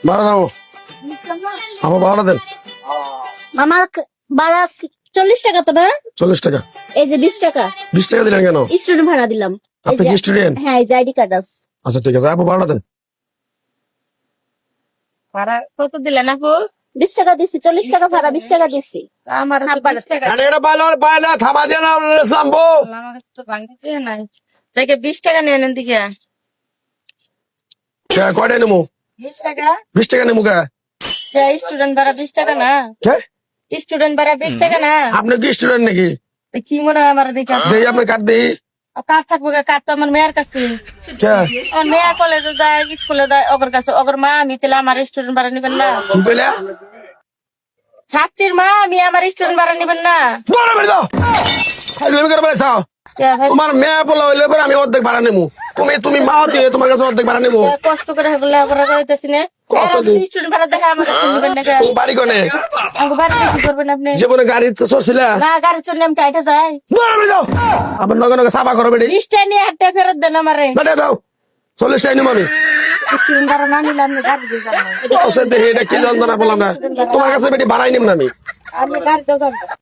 ভাড়া দাও আমার ভাড়া দেন। আমার ভাড়া 40 টাকা তো না? 40 টাকা। এই যে 20 টাকা 20 টাকা দিলেন কেন? স্টুডেন্ট ভাড়া দিলাম। এই আপনি যে- কি স্টুডেন্ট? হ্যাঁ, এই যে আইডি কার্ড আছে। আচ্ছা ঠিক আছে, আপু ভাড়া দেন। ভাড়া কত দিলেন আপু? 20 টাকা দিছি, 40 টাকা ভাড়া 20 টাকা দিছি। আমার হাফ ভাড়া। এটা বাইলা থামা দিয়ে না ইসলাম বউ। আমার কাছে তো ভাঙতে নাই। যাকে 20 টাকা নেন দিকে। কয়টা নেবো? 20 টাকা? 20 টাকা নেবো কে? স্টুডেন্ট ভাড়া 20 টাকা না? কে? স্টুডেন্ট ভাড়া 20 টাকা না? আপনি কি স্টুডেন্ট নাকি? তো কি মনে হয় আমার দিকে? দেই আপনার কার্ড দেই। কার থাকবো কার তো আমার মেয়ের কাছে। কে? আমার মেয়ে কলেজে যায়, স্কুলে যায়, ওগর কাছে। ওগর মা আমি তাহলে আমার স্টুডেন্ট ভাড়া নিবেন না? কি বলে? ছাত্রীর মা আমি আমার স্টুডেন্ট ভাড়া নিবেন না? বড় বের দাও। ফাইজলামি করে বেড়াইছাও। কে ভাই? তোমার মেয়ে বলা হইলে পরে আমি অর্ধেক ভাড়া নেবো। তুমি মা দিয়ে তোমার কাছে অর্ধেক ভাড়া নেবো। কে কষ্ট করে বলে ওগরা কইতেছি না? কষ্ট দিই। স্টুডেন্ট ভাড়া দেখে আমার কাছে নিবেন না কে? তুমি বাড়ি কোনে? আমাকে বাড়িতে কি করবেন আপনি? জীবনে গাড়ি চড়ছিলা? না গাড়ি চললে আমি কাইটা যাই। বড় বের দাও। আবার নগে নগে সাবা করো বেটি। 20 টাকা নিয়ে হাটটা ফেরত দেন আমারে। বেটা দাও। 40 টাকা নিবো আমি। স্টুডেন্ট ভাড়া না নিলে আপনি গাড়ি দিয়ে যাবেন। দেখি এটা কি যন্ত্রণা বললাম না। তোমার কাছে বেটি ভাড়াই নিব না আমি। আমি গাড়ি দোকান